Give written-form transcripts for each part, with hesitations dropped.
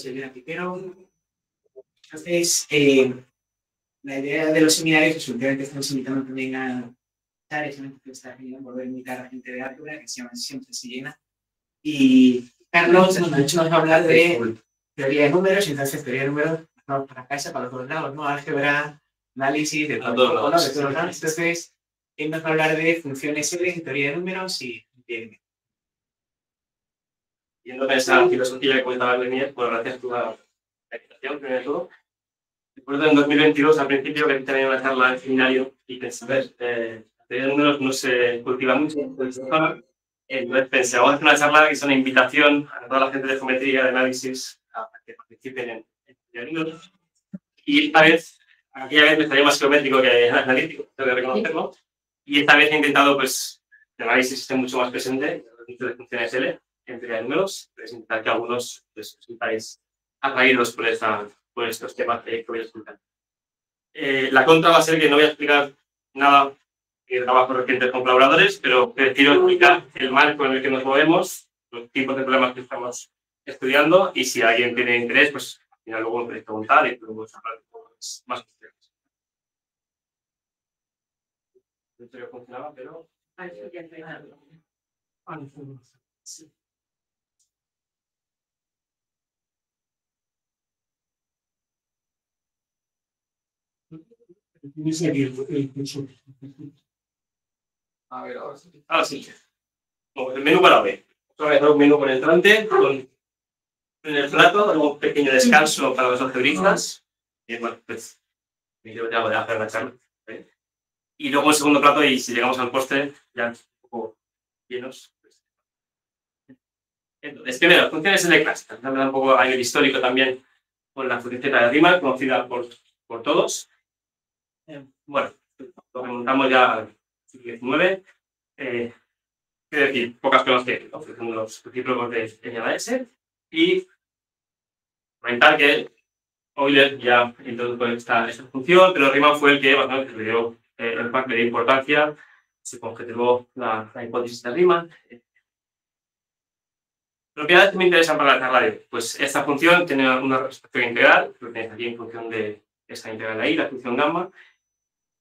soy grafitero. Entonces, la idea de los seminarios es últimamente estamos invitando también a tareas que está genial volver a invitar a gente de Árvore, que se llama Siempre se llena. Y Carlos nos ha hecho hablar de teoría de números, entonces teoría de números vamos para casa, para los dos lados, ¿no? Álgebra, análisis, de todos los lados. Entonces, él nos va a hablar de funciones L, teoría de números y bien. Yendo a esa filosofía que comentaba Lenier, pues gracias por la invitación, primero de todo. Recuerdo en 2022, al principio, que tenía una charla en seminario y pensé, la teoría de números no se cultiva mucho en esta zona. Entonces pensé, vamos a hacer una charla que es una invitación a toda la gente de geometría, de análisis, a que participen en teoría de números. Y esta vez, aquella vez me salió más geométrico que analítico, tengo que reconocerlo. Y esta vez he intentado, pues, el análisis esté mucho más presente, de funciones L, en teoría de números, pues intentar que algunos pues, sintáis atraídos por estos temas que voy a explicar. La contra va a ser que no voy a explicar nada de trabajo reciente con colaboradores, pero prefiero explicar el marco en el que nos movemos, los tipos de problemas que estamos estudiando y si alguien tiene interés, pues al final luego me podéis preguntar y podemos hablar de cosas más cuestiones. No sé si funcionaba, pero... Sí. A ver, ahora sí. Ahora sí. Bueno, el menú para hoy. Vamos a dejar un menú penetrante con en el plato, un pequeño descanso para los algebristas. Y bueno, pues yo ya voy a hacer la charla. Y luego el segundo plato, y si llegamos al postre, ya un poco llenos. Pues. Entonces, primero, funciones de clase. Me da un poco a nivel histórico también con la función zeta de Riemann, conocida por todos. Bueno, lo remontamos ya al siglo XIX. Quiero decir, pocas cosas que ofrecen los recíprocos de N a la S. Y comentar que Euler ya introdujo esta función, pero Riemann fue el que bastante le dio el factor de importancia, se conjeturó la hipótesis de Riemann. Propiedades que me interesan para la charla de hoy. Pues esta función tiene una representación integral, lo tenéis aquí en función de esta integral ahí, la función gamma.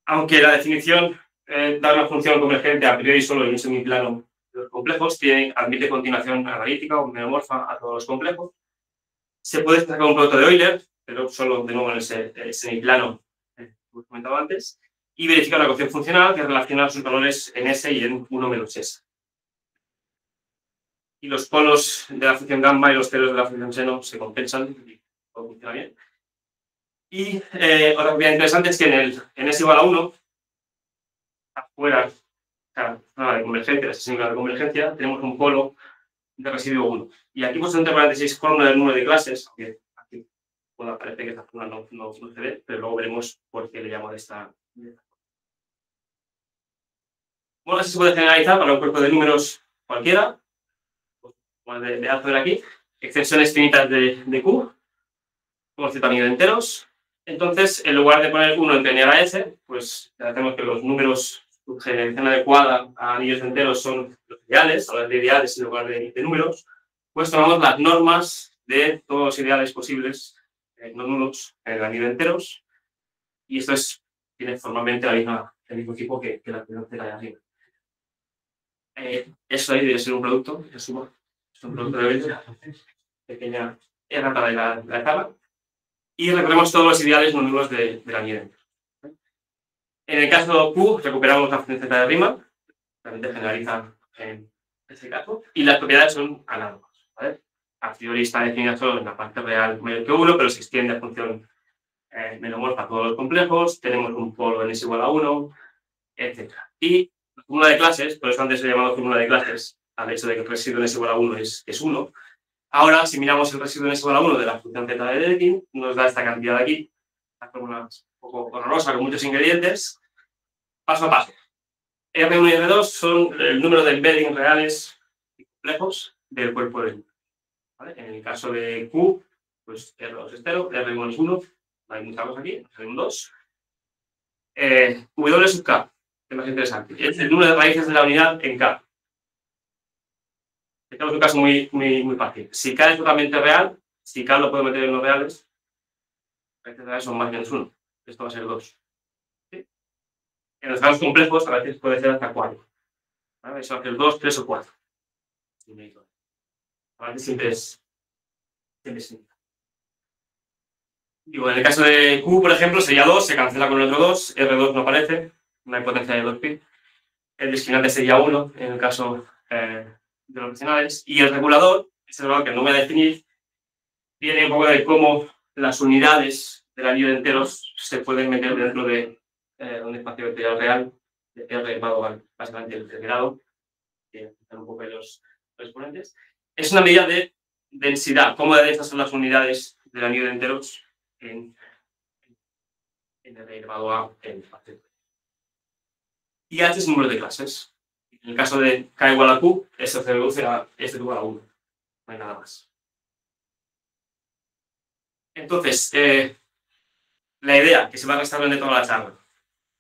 Aunque la definición da una función convergente a priori solo en un semiplano de los complejos, admite continuación analítica o menomorfa a todos los complejos. Se puede sacar un producto de Euler, pero solo de nuevo en ese semiplano que os comentaba antes, y verificar la ecuación funcional que relaciona sus valores en S y en 1 menos S. Y los polos de la función gamma y los ceros de la función seno se compensan y todo funciona bien. Y otra propiedad interesante es que en S igual a 1, afuera, de convergencia, ese símbolo de convergencia, tenemos un polo de residuo 1. Y aquí pues entre paréntesis fórmula del número de clases, aunque aquí bueno, parece que esta fórmula no se ve, pero luego veremos por qué le llamo de esta. Bueno, así se puede generalizar para un cuerpo de números cualquiera, como de A sobre aquí, extensiones finitas de Q, con cierto anillo de enteros. Entonces, en lugar de poner 1 entre N a la S, pues ya hacemos que los números su generalización adecuada a anillos enteros son los ideales, hablar de ideales en lugar de números, pues tomamos las normas de todos los ideales posibles no nulos en el anillo enteros, y esto tiene formalmente el mismo tipo que la función zeta de arriba. Eso ahí debe ser un producto, es un producto de Euler, pequeña errata de la tabla, y recorremos todos los ideales no nulos del anillo entero. En el caso Q, recuperamos la función zeta de Riemann, realmente generaliza en este caso, y las propiedades son análogas. ¿Vale? A priori está definida solo en la parte real mayor que 1, pero se extiende a función menomorfa a todos los complejos, tenemos un polo n es igual a 1, etc. Y la fórmula de clases, por eso antes se llamaba fórmula de clases, al hecho de que el residuo n es igual a 1 es 1. Ahora, si miramos el residuo n es igual a 1 de la función zeta de Dedekind, nos da esta cantidad de aquí, la fórmula un poco horrorosa con muchos ingredientes, paso a paso. R1 y R2 son el número de embeddings reales y complejos del cuerpo del número. ¿Vale? En el caso de Q, pues R2 es 0, R1 es 1, no hay muchas cosas aquí, hay un 2. W sub K, que es más interesante, es el número de raíces de la unidad en K. Este es un caso muy fácil. Si K es totalmente real, si K lo puedo meter en los reales, a veces son más menos 1. Esto va a ser 2. ¿Sí? En los casos complejos a veces puede ser hasta 4. ¿Vale? Eso va a ser 2, 3 o 4. A veces siempre es simple. Digo, en el caso de Q, por ejemplo, sería 2, se cancela con el otro 2, R2 no aparece, no hay potencia de 2pi. El discriminante sería 1 en el caso de los racionales. Y el regulador, ese regulador que no voy a definir, viene un poco de cómo las unidades del anillo de enteros se pueden meter dentro de un espacio vectorial real, de R básicamente el grado, que están un poco de los exponentes. Es una medida de densidad, cómo de densas son las unidades del anillo de enteros en R elevado a n. Y H es número de clases. En el caso de K igual a Q, esto se reduce a este igual a 1. No hay nada más. Entonces, la idea que se va a restar de toda la charla.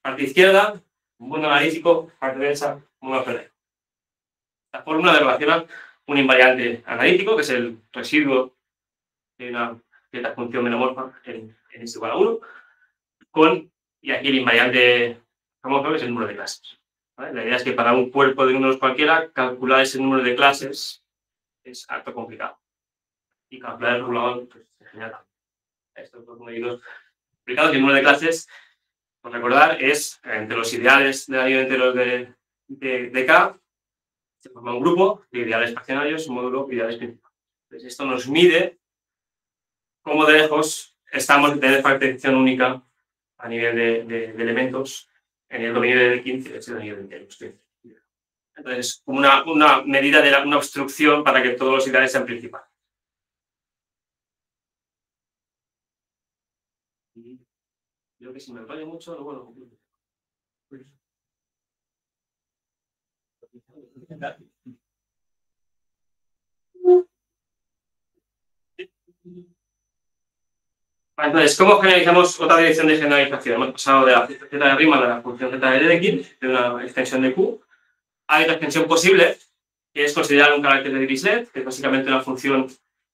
Parte izquierda, un mundo analítico, parte derecha, un mundo algebraico. La fórmula de relacionar un invariante analítico, que es el residuo de una cierta función menomorfa en S igual a 1, con, y aquí el invariante famoso, que es el número de clases. ¿Vale? La idea es que para un cuerpo de números cualquiera, calcular ese número de clases es harto complicado. Y calcular el regulador, pues, en general. Estos dos medidos complicados. Y el número de clases, por recordar, es entre los ideales del anillo de enteros de K, se forma un grupo de ideales fraccionarios, un módulo de ideales principales. Entonces, esto nos mide cómo de lejos estamos de tener factorización única a nivel de elementos en el dominio de 15, que es el anillo de enteros. Entonces, como una medida de una obstrucción para que todos los ideales sean principales. Y creo que si me enrollo mucho, luego lo concluyo. Entonces, ¿cómo generalizamos otra dirección de generalización? Hemos pasado de la z de Riemann a la función z de Dedekind, de una extensión de Q. Hay otra extensión posible, que es considerar un carácter de Dirichlet, que es básicamente una función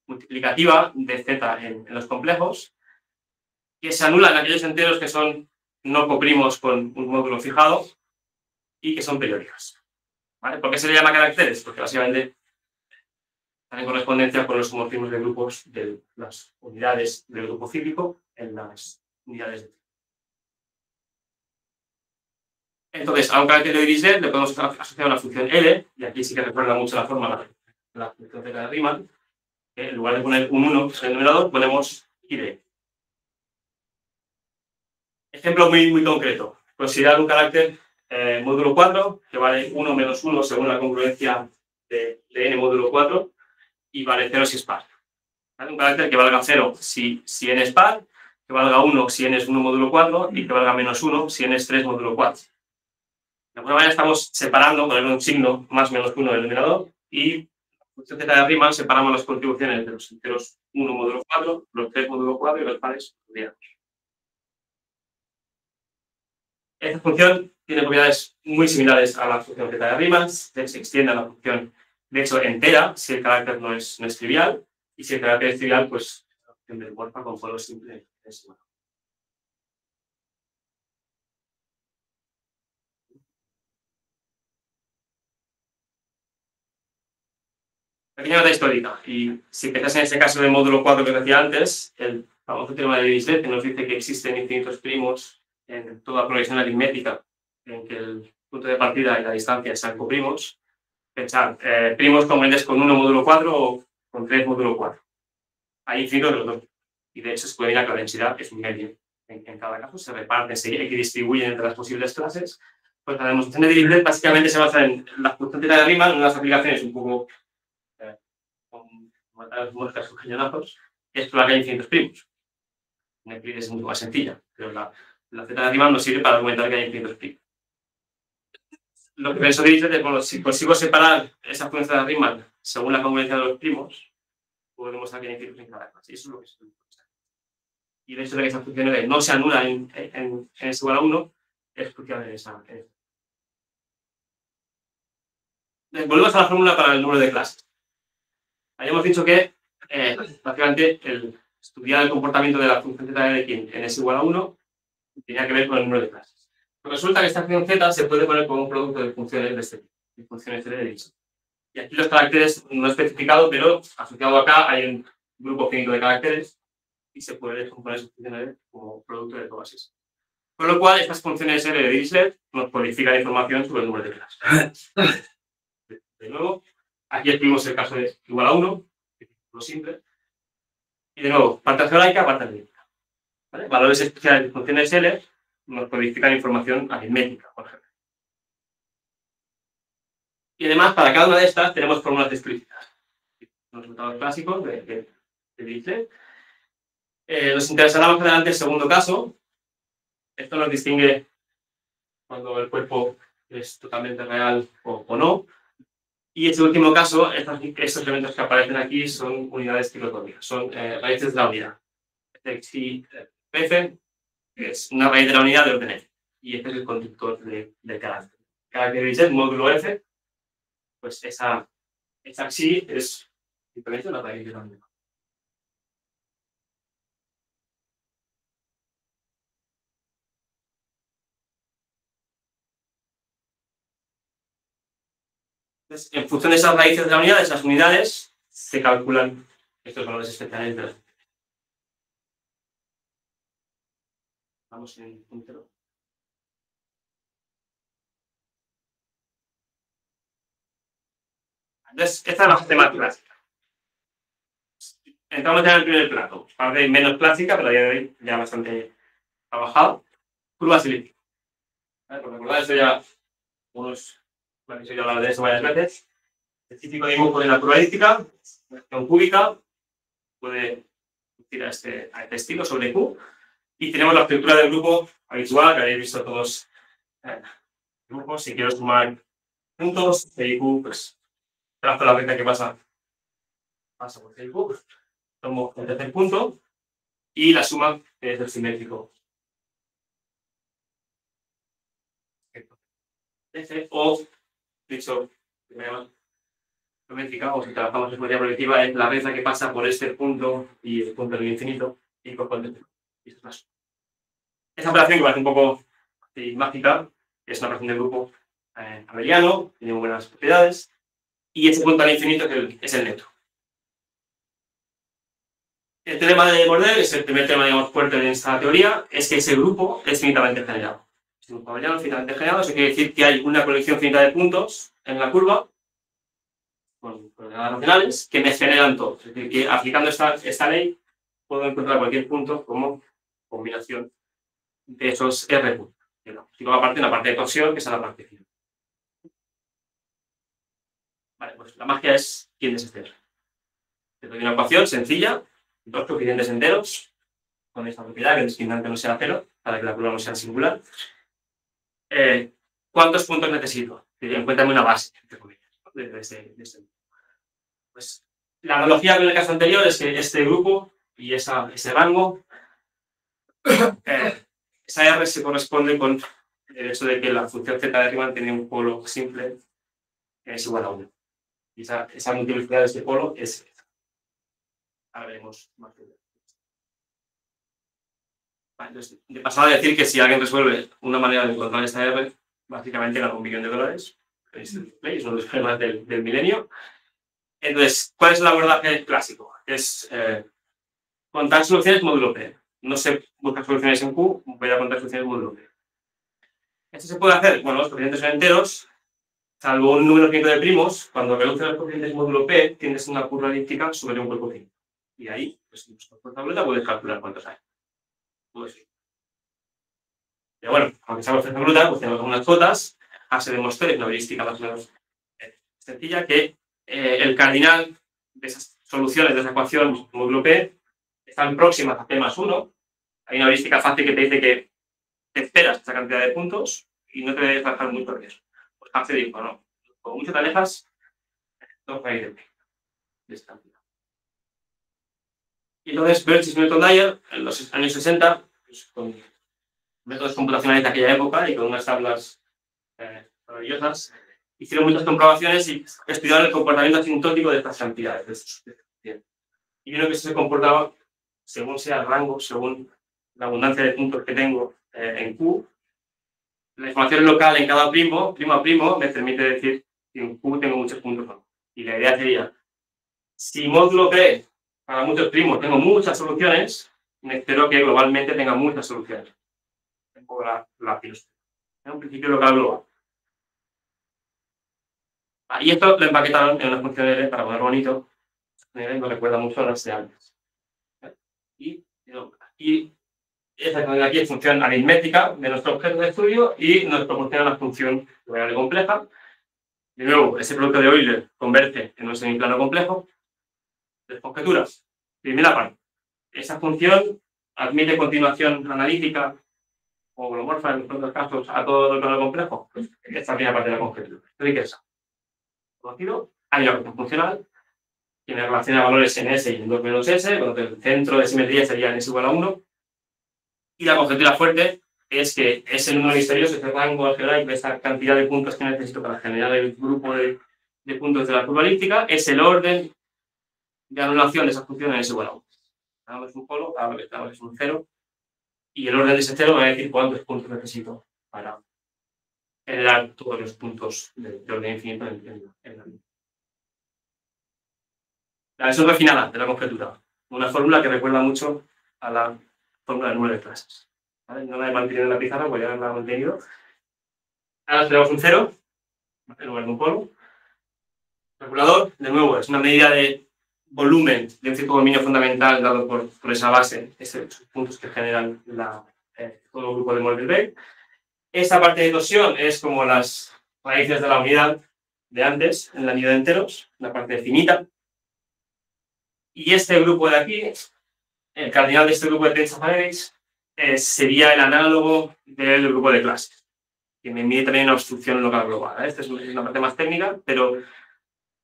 multiplicativa de z en los complejos, que se anulan aquellos enteros que son no coprimos con un módulo fijado y que son periódicas. ¿Vale? ¿Por qué se le llama caracteres? Porque básicamente están en correspondencia con los homorfismos de grupos de las unidades del grupo cíclico en las unidades de. Entonces, a un carácter de Dirichlet le podemos asociar una función L, y aquí sí que recuerda mucho la forma de la función z de Riemann, que en lugar de poner un 1 en el numerador, ponemos ID. Ejemplo muy concreto. Considerar un carácter módulo 4, que vale 1 menos 1 según la congruencia de n módulo 4, y vale 0 si es par. ¿Vale? Un carácter que valga 0 si n es par, que valga 1 si n es 1 módulo 4 y que valga menos 1 si n es 3 módulo 4. De alguna manera estamos separando, poniendo un signo más menos 1 del numerador, y en función z de Riemann separamos las contribuciones de los enteros 1 módulo 4, los 3 módulo 4 y los pares diarios. Esta función tiene propiedades muy similares a la función z de Riemann, se extiende a la función, de hecho, entera, si el carácter no es trivial, y si el carácter es trivial, pues la función del morfa con polo simple es igual. Pequeña nota histórica, y si empiezas en ese caso del módulo 4 que decía antes, el famoso teorema de Dirichlet, que nos dice que existen infinitos primos en toda progresión aritmética, en que el punto de partida y la distancia sean coprimos. Pensar, primos congruentes con 1 módulo 4 o con 3 módulo 4. Hay infinitos de los dos. Y de hecho se puede ver que la densidad es un medio. En cada caso se reparten, se equidistribuyen entre las posibles clases. Pues la demostración de Dirichlet básicamente se basa en la función θ de Riemann, en unas aplicaciones un poco con matar muertas con cañonazos, es probar que hay infinitos primos. En Euclides es mucho más sencilla, pero la z de Riemann nos sirve para argumentar que hay infinitos primos. Lo que pensó Dirichlet es, bueno, si consigo separar esa función de Riemann según la congruencia de los primos, puedo demostrar que hay infinitos en cada clase. Y eso es lo que se puede hacer. Y el hecho de que esa función no se anula en S igual a 1 es crucial en esa. Volvemos a la fórmula para el número de clases. Habíamos dicho que básicamente estudiar el comportamiento de la función z de quien n es igual a 1 tenía que ver con el número de clases. Pero resulta que esta función z se puede poner como un producto de funciones de este tipo, de funciones de Dirichlet. Y aquí los caracteres no he especificado, pero asociado acá hay un grupo finito de caracteres y se puede componer sus funciones como producto de todas esas. Con lo cual, estas funciones L de Dirichlet nos codifican información sobre el número de clases. De nuevo, aquí escribimos el caso de igual a 1, lo simple. Y de nuevo, parte algebraica, parte aritmética. ¿Vale? Valores especiales de funciones L nos codifican información aritmética, por ejemplo. Y además, para cada una de estas tenemos fórmulas explícitas. Los resultados clásicos de Dirichlet. Nos interesará más adelante el segundo caso. Esto nos distingue cuando el cuerpo es totalmente real o no. Y este último caso, estos elementos que aparecen aquí son unidades ciclotómicas, son raíces de la unidad. Si F es una raíz de la unidad de orden F, y este es el conductor del carácter. Carácter Dirichlet, módulo F, pues esa xi es simplemente una raíz de la unidad. Entonces, en función de esas raíces de la unidad, esas unidades, se calculan estos valores especiales de las. Vamos en puntero. Entonces, esta es la parte más clásica. Entramos ya en el primer plato. Parte menos clásica, pero a día de hoy ya bastante trabajado. Curvas elípticas. Por recordar eso ya, he ya hablado de eso varias veces. El típico dibujo de la curva elíptica, una acción cúbica, puede ir a este estilo sobre Q. Y tenemos la estructura del grupo habitual, que habéis visto todos grupos. Si quiero sumar puntos, C y Q, pues trazo la recta que pasa por C y Q. Tomo el tercer punto y la suma es el simétrico. F, o, dicho de manera geométrica, o si trabajamos en geometría proyectiva, es la recta que pasa por este punto y el punto del infinito y corresponde. Y esto es la suma. Esta operación, que parece un poco mágica, es una operación de grupo abeliano, tiene muy buenas propiedades, y este punto al infinito es el neto. El teorema de Mordell es el primer tema, digamos, fuerte de esta teoría, es que ese grupo es finitamente generado. Es un grupo abeliano finitamente generado, eso quiere decir que hay una colección finita de puntos en la curva, con coordenadas racionales, que me generan todo. Es decir, que aplicando esta ley, puedo encontrar cualquier punto como combinación de esos R puntos. Y luego aparte una parte de torsión, que es la parte final. Vale, pues la magia es quién es este R. Te doy una ecuación sencilla, dos coeficientes enteros, con esta propiedad, que el discriminante no sea cero, para que la curva no sea singular. ¿Cuántos puntos necesito? Encuéntrame una base, entre comillas, de este. Pues la analogía con el caso anterior es que este grupo y ese rango, esa R se corresponde con el hecho de que la función z de Riemann tiene un polo simple que es igual a 1. Y esa multiplicidad de este polo es. Ahora veremos más. Entonces, de pasada a decir que si alguien resuelve una manera de encontrar esta R, básicamente gana $1 millón. Es uno de los problemas del milenio. Entonces, ¿cuál es el abordaje clásico? Es contar soluciones módulo P. No se buscan soluciones en Q, voy a contar soluciones módulo P. Esto se puede hacer, bueno, los coeficientes son enteros, salvo un número finito de primos, cuando reduces los coeficientes módulo P, tienes una curva elíptica sobre un cuerpo finito. Y ahí, pues, por tableta puedes calcular cuántos hay. Pues sí. Pero bueno, aunque sea por bruta, pues tenemos algunas cuotas. Se demostró, es una heurística más o menos sencilla, que el cardinal de esas soluciones de esa ecuación módulo P están próximas a P más 1. Hay una heurística fácil que te dice que te esperas esa cantidad de puntos y no te debes bajar mucho de eso. Pues Hace dijo, no, como mucho te alejas, 2 raíces de esta cantidad. Y entonces Birch y Newton-Dyer, en los años 60, pues, con métodos computacionales de aquella época y con unas tablas maravillosas, hicieron muchas comprobaciones y estudiaron el comportamiento asintótico de estas cantidades. y vieron que eso se comportaba según sea el rango, según la abundancia de puntos que tengo en Q. La información local en cada primo a primo, me permite decir que en Q tengo muchos puntos o no. Y la idea sería, si módulo P para muchos primos tengo muchas soluciones, me espero que globalmente tenga muchas soluciones. Un poco la filosofía. Es un principio local global. Y esto lo empaquetaron en una función L para poner bonito. Me recuerda mucho a las de antes. Y esta de aquí es función aritmética de nuestro objeto de estudio y nos proporciona una función variable compleja. De nuevo, ese producto de Euler convierte en un semiplano complejo. Las conjeturas. Primera parte. Esa función admite continuación analítica o holomorfa en otros casos a todo el plano complejo. Pues esta primera parte de la conjetura. Riqueza. Conocido. Hay una función funcional que me relaciona valores en S y en 2 menos S, donde el centro de simetría sería en S igual a 1. Y la conjetura fuerte es que ese número misterioso, ese rango algebraico, esa cantidad de puntos que necesito para generar el grupo de puntos de la curva elíptica, es el orden de anulación de esa función en S igual a 1. Ahora es un polo, ahora es un 0, y el orden de ese 0 me va a decir cuántos puntos necesito para generar todos los puntos de orden infinito en la línea. La versión refinada de la conjetura, una fórmula que recuerda mucho a la fórmula del número de clases. ¿Vale? No la he mantenido en la pizarra, porque ya la he mantenido. Ahora tenemos un 0 en lugar de un polo. Calculador, de nuevo, es una medida de volumen de un cierto dominio fundamental dado por esa base, esos puntos que generan todo el grupo de Mordell-Weil. Esta parte de torsión es como las raíces de la unidad de antes, en la unidad de enteros, la parte finita. Y este grupo de aquí, el cardinal de este grupo de Tensa-Faneris, sería el análogo del grupo de clases, que me mide también una obstrucción local global. Esta es una parte más técnica, pero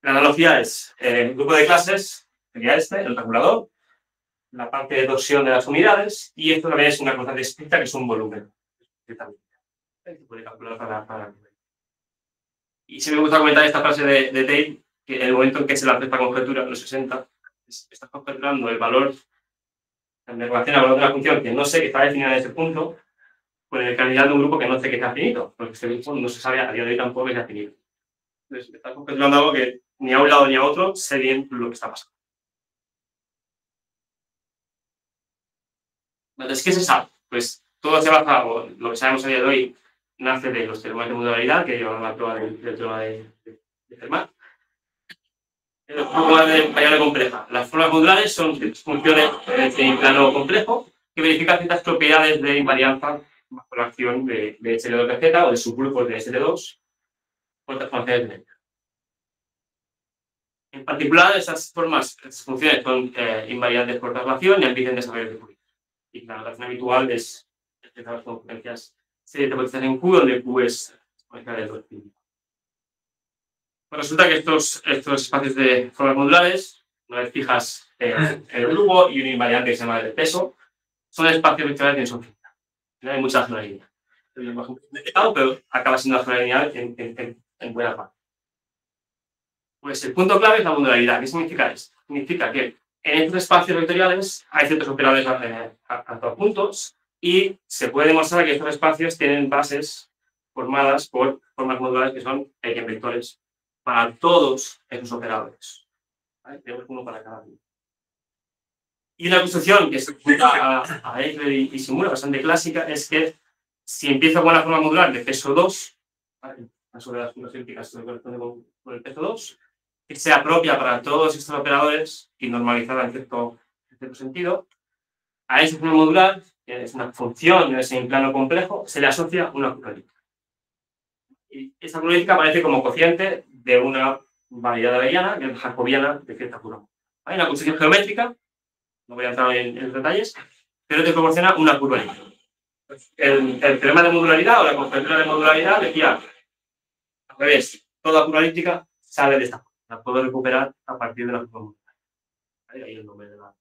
la analogía es el grupo de clases, sería este, el tabulador, la parte de torsión de las unidades, y esto también es una constante estricta que es un volumen. Se puede calcular para... Y sí me gusta comentar esta frase de Tate, que en el momento en que se la hace esta conjetura, en los 60, estás conjeturando el valor, me relaciona el valor de una función que no sé que está definida en ese punto, con el cardinal de un grupo que no sé que está finito, porque este grupo no se sabe a día de hoy tampoco que sea finito. Entonces, estás conjeturando algo que ni a un lado ni a otro sé bien lo que está pasando. Entonces, ¿qué se sabe? Pues todo se basa, o lo que sabemos a día de hoy, nace de los teoremas de modularidad que llevan a la prueba del teorema de Fermat. El juego de variable compleja. Las formas modulares son funciones en plano complejo que verifican ciertas propiedades de invarianza bajo la acción de SL2 de Z o de subgrupos de SL2 por transformaciones de Lenzner. En particular, esas funciones son invariantes por traslación y admiten desarrollos de Fourier. Y la notación habitual es las consecuencias series de potencias en Q, donde Q es exponencial del 2 pi. Pues resulta que estos espacios de formas modulares, una vez fijas el grupo y un invariante que se llama el peso, son espacios vectoriales de dimensión finita. No hay mucha generalidad. Es un lenguaje complicado, pero acaba siendo la generalidad en buena parte. Pues el punto clave es la modularidad. ¿Qué significa esto? Significa que en estos espacios vectoriales hay ciertos operadores a todos puntos y se puede demostrar que estos espacios tienen bases formadas por formas modulares que son eigenvectores para todos esos operadores. ¿Vale? Tenemos uno para cada uno. Y una construcción que se aplica a Eichler y Shimura, bastante clásica, es que si empiezo con una forma modular de peso 2, ¿vale? Sobre las funciones elípticas se corresponde con el peso 2, que sea propia para todos estos operadores y normalizada en cierto sentido, a esa forma modular, que es una función en ese plano complejo, se le asocia una curva elíptica. Y esa curva elíptica aparece como cociente de una variedad abeliana, que es jacobiana de cierta curva. Hay una construcción geométrica, no voy a entrar en los detalles, pero te proporciona una curva elíptica. El teorema de modularidad o la conjetura de modularidad decía, al revés, toda curva elíptica sale de esta forma. La puedo recuperar a partir de la curva modular. Ahí el nombre de la...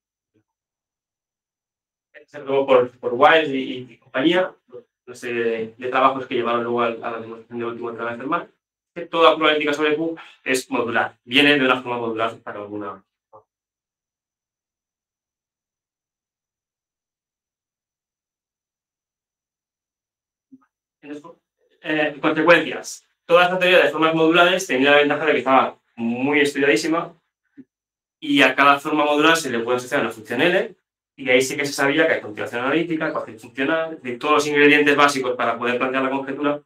Se luego por Wiles y compañía, no sé, de trabajos que llevaron luego a la demostración de último teorema de Fermat, que toda curva elíptica sobre Q es modular. Viene de una forma modular para alguna... Consecuencias. Toda esta teoría de formas modulares tenía la ventaja de que estaba muy estudiadísima y a cada forma modular se le puede asociar una función L, y ahí sí que se sabía que hay continuación analítica, ecuación funcional, de todos los ingredientes básicos para poder plantear la conjetura,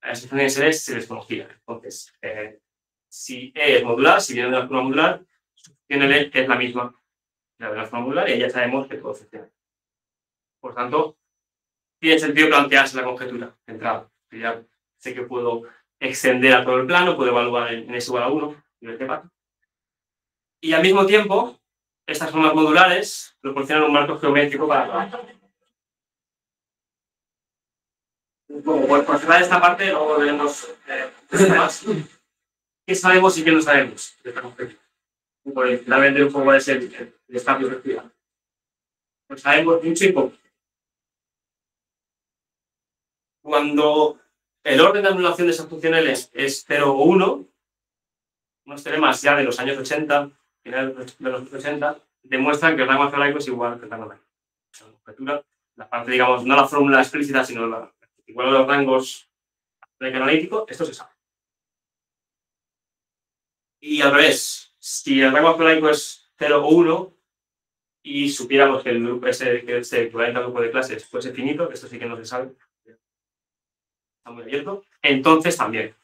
a esas funciones L se les conocía. Entonces, si E es modular, si viene de una forma modular, su función L es la misma que la de la forma modular, y ya sabemos que todo funciona. Por tanto, tiene sentido plantearse la conjetura de entrada. Ya sé que puedo extender a todo el plano, puedo evaluar en S igual a 1 y ver qué pasa. Y al mismo tiempo, estas formas modulares proporcionan un marco geométrico para... Por cerrar esta parte, luego veremos más. ¿Qué sabemos y qué no sabemos de esta conjetura? Finalmente un poco es el espacio respirado. Pues sabemos mucho y poco. Cuando el orden de anulación de esas funciones es 0 o 1, unos teoremas ya de los años 80, finales de los 80, demuestran que el rango algebraico es igual que el rango algebraico. La conjetura, la parte, digamos, no la fórmula explícita, sino la igual a los rangos analíticos, esto se sabe. Y al revés, si el rango algebraico es 0 o 1 y supiéramos que el grupo ese, que es equivalente al grupo de clases, fuese finito, esto sí que no se sabe, está muy abierto, entonces también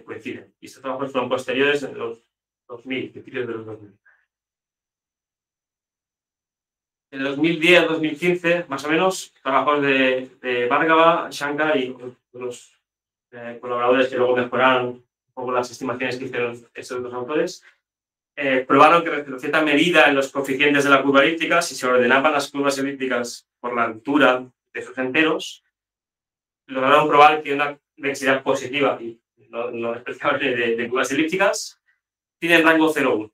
coinciden. Y estos trabajos fueron posteriores en los 2000, principios de los 2000. En 2010-2015, más o menos, trabajos de Bhargava, Shankar y los colaboradores que luego mejoraron un poco las estimaciones que hicieron estos dos autores, probaron que en cierta medida en los coeficientes de la curva elíptica, si se ordenaban las curvas elípticas por la altura de sus enteros, lograron probar que una densidad positiva, y no especialmente de curvas elípticas, tiene rango 0,1.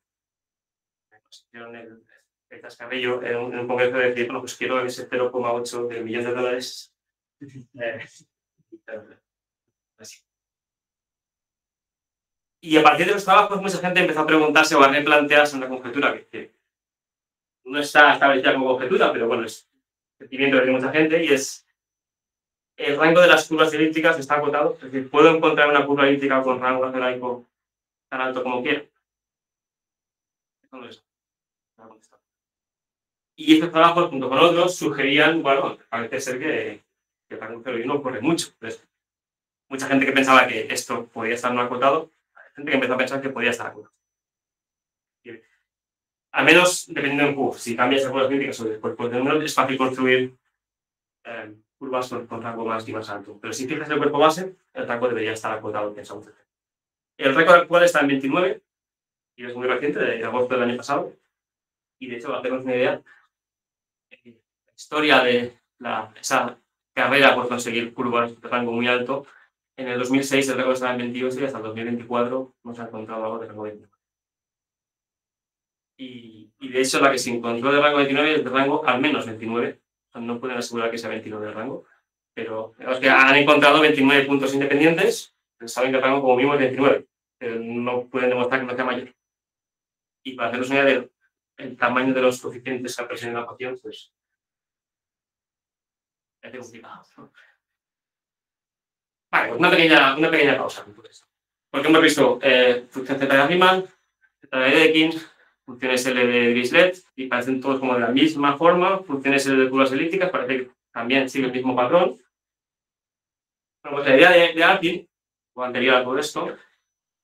El cascarrillo en un congreso de decir, bueno, pues quiero ese 0,8 de millones de dólares. Y a partir de los trabajos, mucha gente empezó a preguntarse o a replantearse una conjetura que no está establecida como conjetura, pero bueno, es sentimiento de mucha gente, y es el rango de las curvas elípticas está acotado. Es decir, puedo encontrar una curva elíptica con rango algebraico tan alto como quiero. Eso no es. Y estos trabajos, junto con otros, sugerían, bueno, parece ser que el rango 0 y 1 ocurre mucho. Entonces, mucha gente que pensaba que esto podía estar no acotado, hay gente que empezó a pensar que podía estar acotado. Al menos dependiendo del Q, si cambias de curvas elípticas o de cuerpos de números, es fácil construir curvas con rango más y más alto. Pero si fijas el cuerpo base, el rango debería estar acotado, pensamos. El récord actual está en 29, y es muy reciente, de agosto del año pasado. Y de hecho, para hacernos una idea, la historia de esa carrera por conseguir curvas de rango muy alto, en el 2006 el récord estaba en 28 y hasta el 2024 no se ha encontrado algo de rango 29. Y de hecho, la que se encontró de rango 29 es de rango al menos 29. No pueden asegurar que sea 29 de rango, pero los que han encontrado 29 puntos independientes saben que el rango como mínimo es 29, pero no pueden demostrar que no sea mayor. Y para hacernos una idea del tamaño de los coeficientes que aparecen en la ecuación, pues es complicado. Vale, pues una pequeña pausa. Porque hemos visto función z de Riemann, z de Dedekind, funciones L de Dirichlet, y parecen todos como de la misma forma. Funciones L de curvas elípticas, parece que también sigue el mismo patrón. Bueno, pues la idea de Artin, o anterior a todo esto,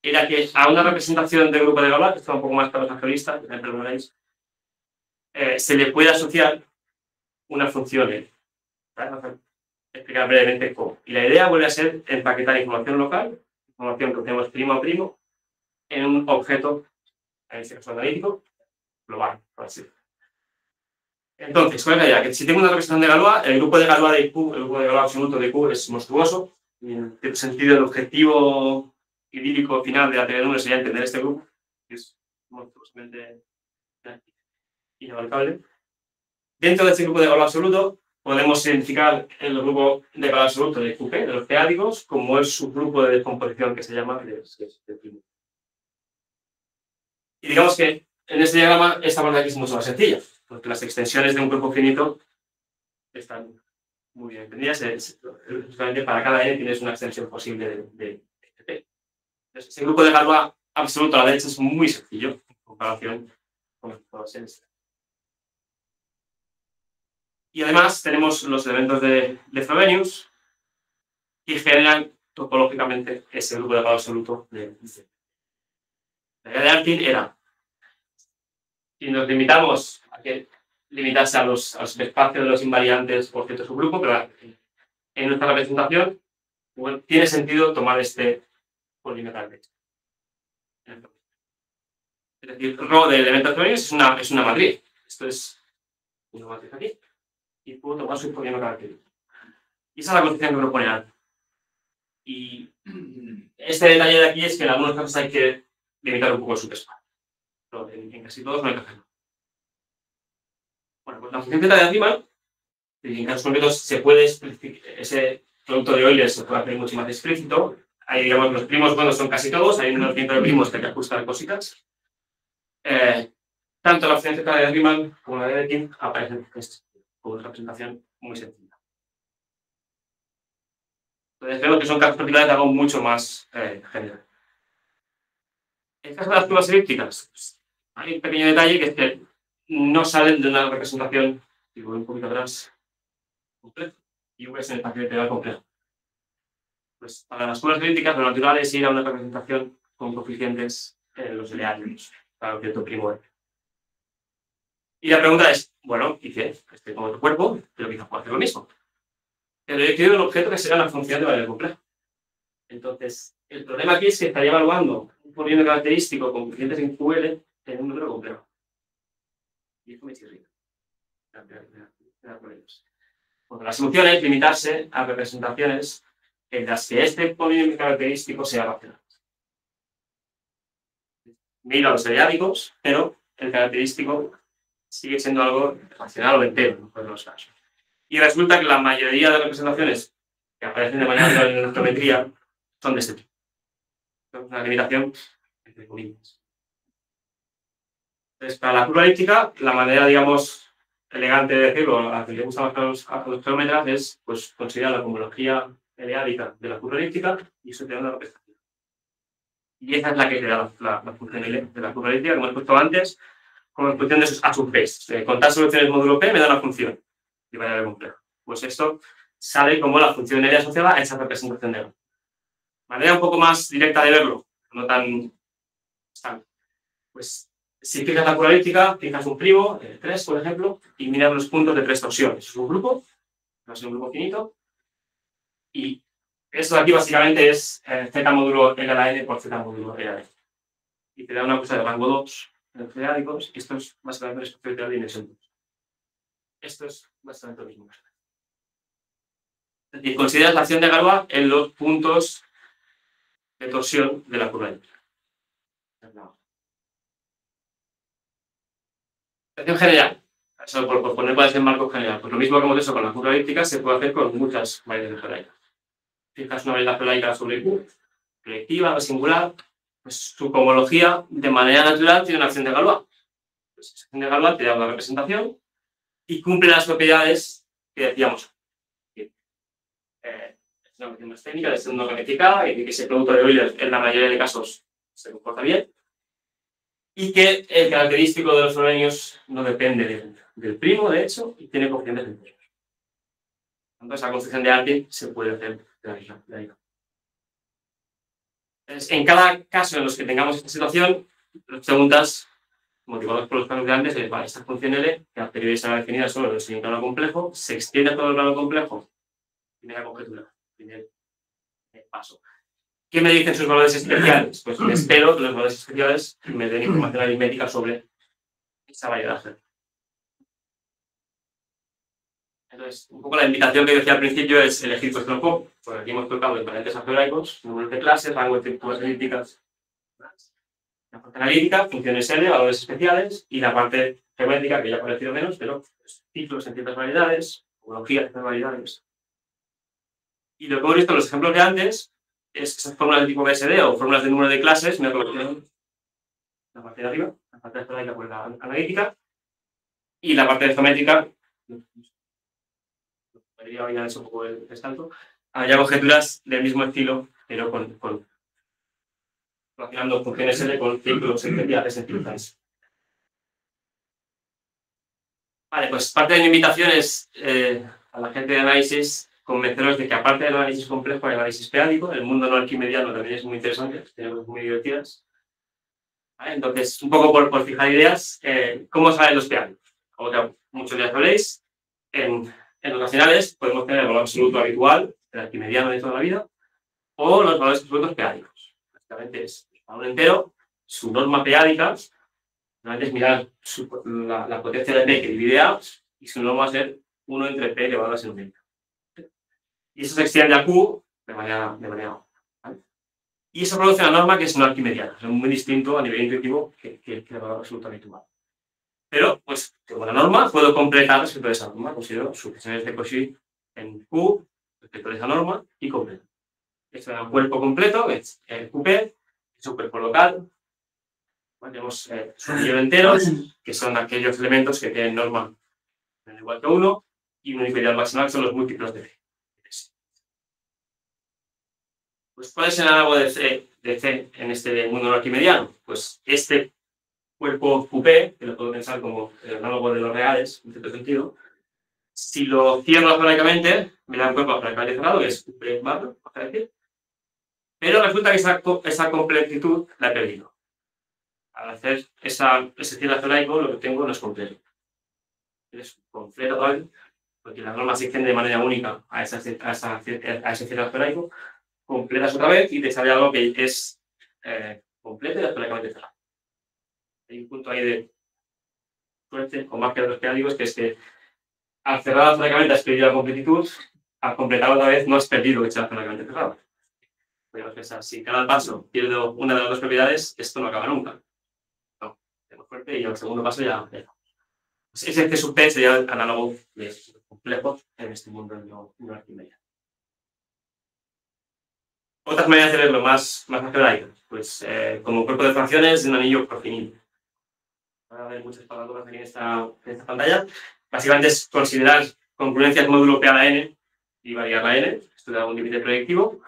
era que a una representación del grupo de Galois, que está un poco más para los algebristas, me perdonaréis, se le puede asociar una función L. ¿Vale? Explicar brevemente cómo. Y la idea vuelve a ser empaquetar información local, información que tenemos primo a primo, en un objeto, en este caso analítico, global, por así decirlo. Entonces, ¿cuál es la idea? Que si tengo una representación de Galois, el grupo de Galois de Q, el grupo de Galois absoluto de Q es monstruoso, y en cierto sentido el objetivo idílico final de la teoría de números sería entender este grupo, que es monstruosamente inabarcable. Dentro de este grupo de Galois absoluto, podemos identificar el grupo de Galois absoluto de QP, de los teádicos, como el subgrupo de descomposición que se llama de primo. Y digamos que en este diagrama esta parte aquí es mucho más sencilla, porque las extensiones de un cuerpo finito están muy bien entendidas, justamente para cada n tienes una extensión posible de P. Entonces, ese grupo de Galois absoluto a la derecha es muy sencillo en comparación con los grupos de este. Y además tenemos los elementos de Frobenius que generan topológicamente ese grupo de Galois absoluto de C. La idea de Artin era, si nos limitamos a que limitarse a los espacios de los invariantes por cierto subgrupo, pero en nuestra representación bueno, tiene sentido tomar este polinomial de hecho. Es decir, ρ de elementos Frobenius es una matriz. Esto es una matriz aquí. Y puedo tomar su polinomio característico. Y esa es la concepción que propone Artin. Y este detalle de aquí es que en algunos casos hay que limitar un poco el subespacio. Pero en casi todos no hay que hacerlo. Bueno, pues la función θ de Riemann, en casos concretos se puede ese producto de Euler se puede hacer mucho más explícito. Hay, digamos, los primos buenos son casi todos, hay unos cientos de primos que hay que ajustar cositas. Tanto la función θ de Riemann como la de Dedekind aparecen con una representación muy sencilla. Entonces vemos que son casos particulares de algo mucho más general. En el caso de las curvas elípticas, pues, hay un pequeño detalle que es que no salen de una representación, si voy un poquito atrás, compleja, y V es un espacio integral complejo. Pues para las curvas elípticas lo natural es ir a una representación con coeficientes en los eleatos, para un cierto primo R. Y la pregunta es, bueno, ¿y qué? Estoy con otro cuerpo, pero quizás puedo hacer lo mismo. Pero yo quiero un objeto que sea una función de valor complejo. Entonces, el problema aquí es que estaría evaluando un polinomio característico con coeficientes en QL en un número complejo. Y eso me chirrita. Bueno, la solución es limitarse a representaciones en las que este polinomio característico sea racional. Mira los seriádicos, pero el característico sigue siendo algo racional o entero, en los casos. Y resulta que la mayoría de representaciones que aparecen de manera natural en la geometría son de este tipo. Es una limitación entre comillas. Entonces, para la curva elíptica, la manera, digamos, elegante de decirlo, a la que le gusta más a los geómetras, es pues, considerar la homología eleádica de la curva elíptica y eso te da una representación. Y esa es la que te da la función L de la curva elíptica, como he puesto antes, como función de sus A sub P. Con tal soluciones módulo P me da una función de variable compleja. Pues esto sale como la función L asociada a esa representación de L. Manera un poco más directa de verlo, no tan pues si fijas la curva elíptica, fijas un primo, 3 por ejemplo, y miras los puntos de 3 torsiones. Es un grupo, va a ser un grupo finito, y esto de aquí básicamente es z módulo L a la n por z módulo L a la n. Y te da una cosa de rango 2 en los periódicos, y esto es básicamente el espacio de la dimensión 2. Esto es básicamente lo mismo. Es decir, consideras la acción de Galois en los puntos de torsión de la curva elíptica. En general, eso por poner cuál es el marco general, pues lo mismo que hemos hecho con la curva elíptica se puede hacer con muchas variedades geolaicas. Fijas una variedad geolaica sobre Q, proyectiva o singular, pues su cohomología de manera natural tiene una acción de Galois. Pues esa acción de Galois te da una representación y cumple las propiedades que decíamos. Es una cuestión más técnica, de ser no ramificada y de que ese producto de Euler en la mayoría de casos se comporta bien. Y que el característico de los frobenius no depende del primo, de hecho, y tiene coeficientes enteros. Entonces, esa concepción de Artin se puede hacer de ahí. Entonces, en cada caso en los que tengamos esta situación, las preguntas motivadas por los planos de antes es, vale, esta función L, que a priori está definida solo en el siguiente plano complejo, se extiende a todo el plano complejo. Primera conjetura, primer paso. ¿Qué me dicen sus valores especiales? Pues espero que los valores especiales me den información aritmética sobre esa variedad. Entonces, un poco la invitación que decía al principio es elegir vuestro foco. Pues aquí hemos tocado invariantes algebraicos, números de clases, rango de curvas elípticas, la parte analítica, funciones L, valores especiales, y la parte geométrica, que ya ha parecido menos, pero pues, ciclos en ciertas variedades, homologías en ciertas variedades. Y lo que hemos visto en los ejemplos de antes es que esas fórmulas de tipo BSD o fórmulas de número de clases me corresponden la parte de arriba, la parte algebraica por la analítica, y la parte de geométrica podría haber hecho un poco el salto, había conjeturas del mismo estilo, pero relacionando funciones L con círculos especiales en circunstancias. Vale, pues parte de mi invitación es a la gente de análisis convenceros de que aparte del análisis complejo hay análisis periódico, el mundo no arquimediano también es muy interesante, tiene cosas muy divertidas. ¿Vale? Entonces, un poco por fijar ideas, ¿cómo salen los periódicos? Como que muchos ya sabréis, en los racionales podemos tener el valor absoluto habitual, el arquimediano de toda la vida, o los valores absolutos periódicos. Básicamente es un entero, su norma periódica, es mirar la potencia de P que divide A, y su norma va a ser 1 entre P elevado a la segunda. Y eso se extiende a Q de manera ¿vale? Y eso produce una norma que es no arquimediana, es muy distinto a nivel intuitivo que el valor absoluto habitual. Pero, pues, tengo una norma, puedo completar respecto a esa norma, considero sucesiones de Cauchy en Q respecto a esa norma y completo. Esto es un cuerpo completo, que es el QP, es un cuerpo local. Tenemos sucesivos enteros, que son aquellos elementos que tienen norma igual que 1, y un unificador maximal, que son los múltiplos de C. Pues, ¿cuál es el análogo de C en este mundo no arquimediano? Pues este cuerpo QP, que lo puedo pensar como el análogo de los reales, en cierto sentido, si lo cierro algebraicamente, me da un cuerpo algebraicamente cerrado, que es QP barra, vamos a decir, pero resulta que esa completitud la he perdido. Al hacer ese cierre algebraico, lo que tengo no es completo. Es completo total, porque la norma se extiende de manera única a ese cierre algebraico, completas otra vez y te sale algo que es completo y algebraicamente cerrado. Hay un punto ahí de suerte, con más que otros periódicos, que es que al cerrar algebraicamente has perdido la completitud, al completar otra vez no has perdido que sea algebraicamente cerrado. Podemos pensar, si cada paso pierdo una de las dos propiedades, esto no acaba nunca. No, tenemos suerte y al segundo paso ya. Ese C sub P sería el análogo de complejo en este mundo no arquimediano. Otras maneras de verlo más algebraicas, pues como cuerpo de fracciones de un anillo profinito. Van a haber muchas palabras aquí en esta pantalla. Básicamente es considerar congruencias módulo P a la n y variar la n, esto da un límite proyectivo,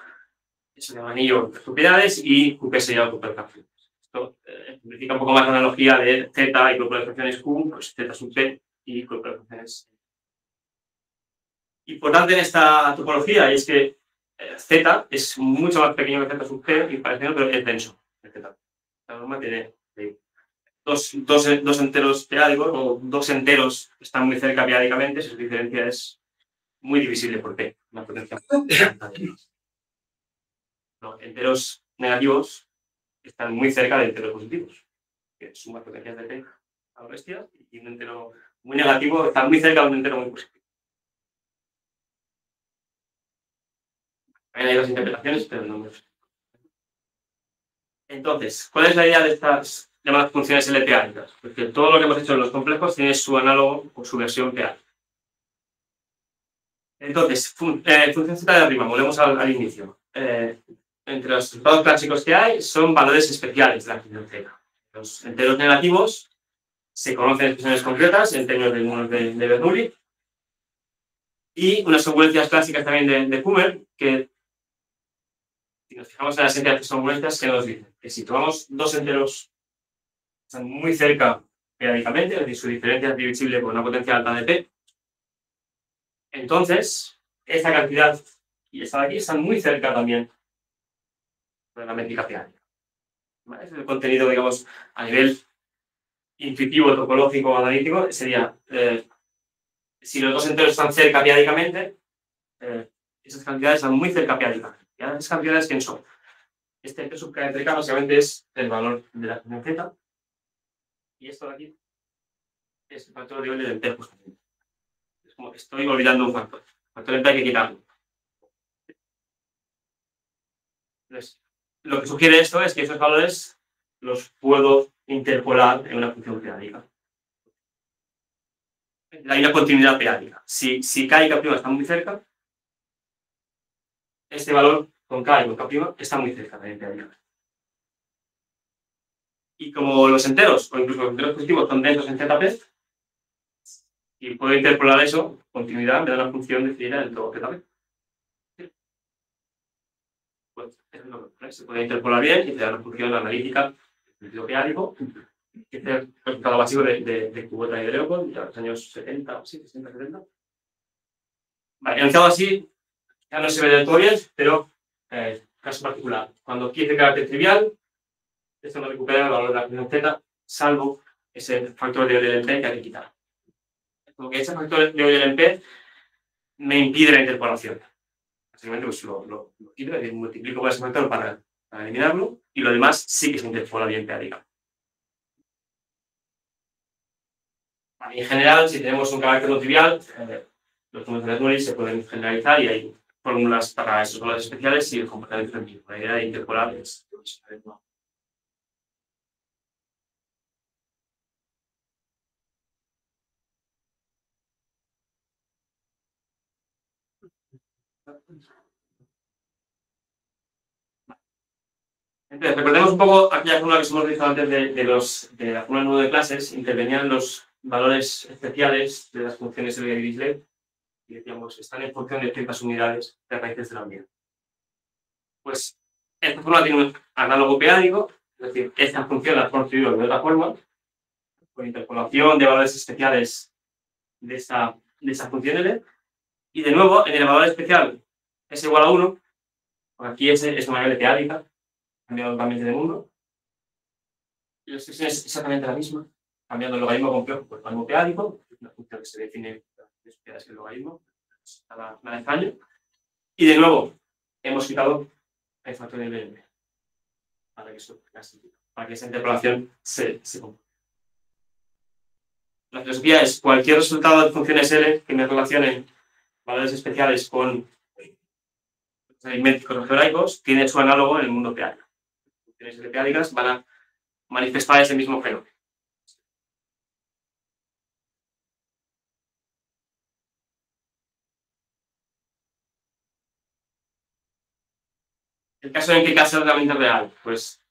eso de un anillo de propiedades y QP sería el cuerpo de fracciones. Esto simplifica un poco más la analogía de Z y cuerpo de fracciones Q, pues Z sub P y cuerpo de fracciones. Importante en esta topología y es que Z es mucho más pequeño que Z sub P y parecido, pero es denso. La norma tiene dos enteros periódicos o dos enteros que están muy cerca periódicamente, su diferencia es muy divisible por P, una potencia. No, enteros negativos están muy cerca de enteros positivos, que suman potencias de P a la bestia, y un entero muy negativo está muy cerca de un entero muy positivo. Hay dos interpretaciones, pero no me. Entonces, ¿cuál es la idea de estas llamadas funciones L periódicas? Porque todo lo que hemos hecho en los complejos tiene su análogo o su versión periódica. Entonces, función Z de arriba, volvemos al inicio. Entre los resultados clásicos que hay son valores especiales de la función Z. Los enteros negativos se conocen expresiones concretas en términos de números de Bernoulli y unas congruencias clásicas también de Kummer que, si nos fijamos en las entidades congruencias, ¿qué nos dicen? Que si tomamos dos enteros que están muy cerca periódicamente, es decir, su diferencia es divisible por una potencia alta de P, entonces esta cantidad y esta de aquí están muy cerca también de la métrica periódica. ¿Vale? Es el contenido, digamos, a nivel intuitivo, topológico, analítico, sería si los dos enteros están cerca periódicamente, esas cantidades están muy cerca periódicamente. ¿Y esas cantidades quién son? Este P sub K entre K básicamente es el valor de la función Z y esto de aquí es el factor de nivel del entero justamente. Es como que estoy olvidando un factor. El factor en P hay que quitarlo. Entonces, lo que sugiere esto es que esos valores los puedo interpolar en una función periódica. Hay una continuidad periódica. Si K y K' están muy cerca, este valor con K y con K' está muy cerca de periódica. Y como los enteros, o incluso los enteros positivos, son densos en ZP, Y puedo interpolar eso, continuidad, me da una función definida del todo también. Pues eso es lo que pone. Se puede interpolar bien y te da una función analítica, sentido peádico, que es el resultado básico de Kubota y de Leopold, ya en los años 70, o sí, 60, 70. Vale, anunciado así, ya no se ve del todo bien, pero caso particular. Cuando quiere carácter trivial, esto no recupera el valor de la función z, salvo ese factor de Euler-Lempé que hay que quitar. Porque ese factor de Euler-Lempé me impide la interpolación. Básicamente pues lo quito, es decir, multiplico por ese factor para eliminarlo, y lo demás sí que se interpola bien peádica. En general, si tenemos un carácter no trivial, los números de Bernoulli se pueden generalizar y hay fórmulas para esos valores especiales y el comportamiento es el mismo. La idea de interpolar es no. Entonces, recordemos un poco aquella fórmula que hemos utilizado antes de la fórmula nudo de clases. Intervenían los valores especiales de las funciones de Dirichlet y decíamos, están en función de ciertas unidades de raíces de la unidad. Pues esta fórmula tiene un análogo peádico, es decir, esta función la hemos construido de otra forma, con interpolación de valores especiales de esa función L. Y de nuevo, en el valor especial es igual a 1, porque aquí es una variable teádica, cambiando totalmente de mundo. Y la expresión es exactamente la misma, cambiando el logaritmo complejo por el logaritmo teádico, una función que se define es el logaritmo, la de Zaño. Y de nuevo, hemos quitado el factor de BM para que esa interpolación se cumpla. La filosofía es cualquier resultado de funciones L que me relacionen valores especiales con aritméticos algebraicos tiene su análogo en el mundo peádico. Funciones L peádicas van a manifestar ese mismo fenómeno. ¿El caso en qué caso es realmente real? Pues,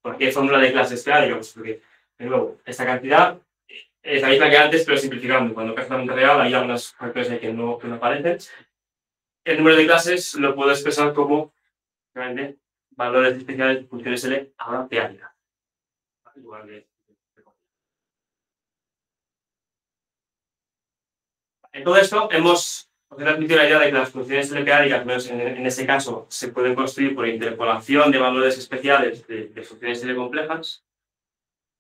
¿por qué fórmula de clases peádicas? Pues porque, de nuevo, esta cantidad es la misma que antes, pero simplificando. Cuando caso realmente real, hay algunos factores ahí que no aparecen. El número de clases lo puedo expresar como realmente valores especiales de funciones L ahora peádicas. En lugar de... En todo esto hemos transmitido la idea de que las funciones L peádicas, menos en ese caso, se pueden construir por interpolación de valores especiales de funciones L complejas.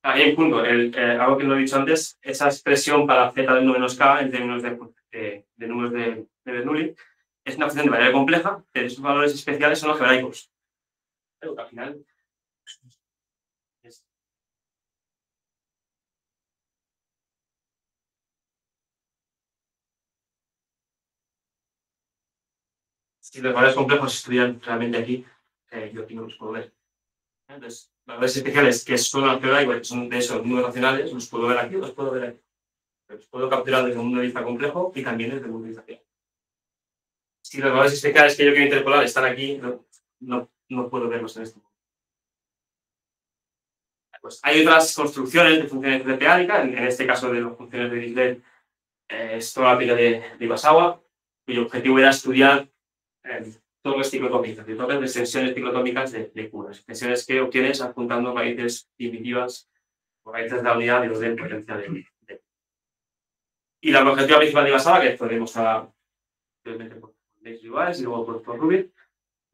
Hay un punto, algo que no he dicho antes, esa expresión para z de 1 menos k en términos de números de Bernoulli es una función de variable compleja, pero esos valores especiales son algebraicos. Pero que al final si los valores complejos se estudian realmente aquí, yo aquí no los puedo ver. Entonces, valores especiales que son algebraicos, que son de esos números racionales, los puedo ver aquí, los puedo ver aquí. Los puedo capturar desde un punto de vista complejo y también desde un punto de vista pequeño. Si los valores especiales que yo quiero interpolar están aquí, no puedo verlos en este momento. Pues hay otras construcciones de funciones de peádica, en este caso de las funciones de Dirichlet, es toda la pila de Iwasawa, cuyo objetivo era estudiar torres ciclotómicas, de torres de extensiones ciclotómicas de curas, extensiones que obtienes adjuntando raíces primitivas o raíces de la unidad de orden potencia de. Y la objetiva principal de Iwasawa, que fue demostrada previamente por Davis y luego por Rubin,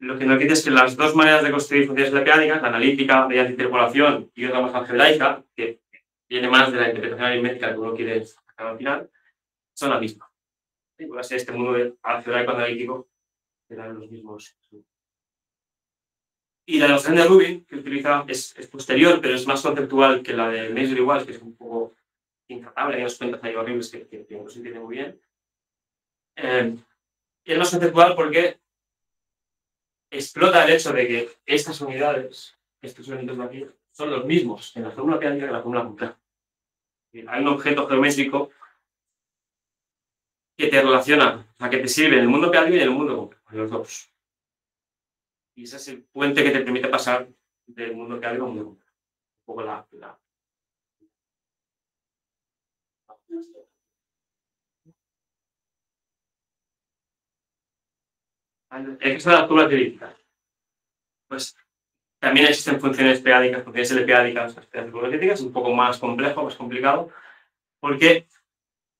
lo que nos dice es que las dos maneras de construir funciones peádicas, la analítica mediante interpolación y otra más algebraica, que viene más de la interpretación aritmética que uno quiere sacar al final, son las mismas. Y puede ser este mundo algebraico analítico que dan los mismos. Y la demostración de Rubin, que utiliza, es posterior, pero es más conceptual que la de Meisler igual, que es un poco intratable, hay unas cuentas ahí horribles que no se entiende muy bien. Y es más conceptual porque explota el hecho de que estas unidades, estos elementos de aquí, son los mismos en la fórmula peádica que en la fórmula compleja. Hay un objeto geométrico que te relaciona, o sea, que te sirve en el mundo peádico y en el mundo complejo, en los dos. Y ese es el puente que te permite pasar del mundo peádico al mundo complejo. Un poco En el caso de las curvas de elípticas, pues también existen funciones periódicas, funciones L-periódicas, las curvas elípticas, es un poco más complejo, más complicado, porque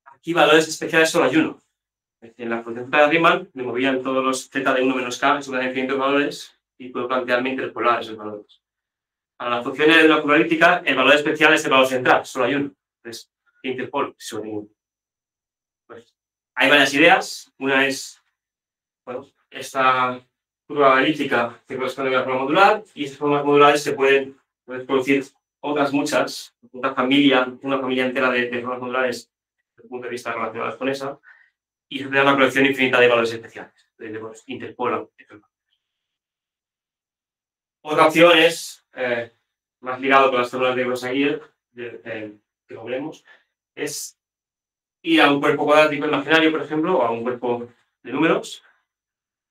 aquí valores especiales solo hay uno. Es decir, en la función de Riemann me movían todos los z de 1 menos k, suman infinitos valores, y puedo plantearme interpolar esos valores. Para las funciones de una curva elíptica, el valor especial es el valor central, solo hay uno. Entonces, interpolo, solo ninguno. Pues, hay varias ideas. Una es, bueno, esta curva elíptica que corresponde a una forma modular, y estas formas modulares se pueden producir otras muchas, una familia entera de formas modulares desde el punto de vista relacionadas con esa, y se da una colección infinita de valores especiales. Entonces, interpolan. Otra opción es, más ligado con las fórmulas de Gross-Zagier, que lo veremos, es ir a un cuerpo cuadrático imaginario, por ejemplo, o a un cuerpo de números,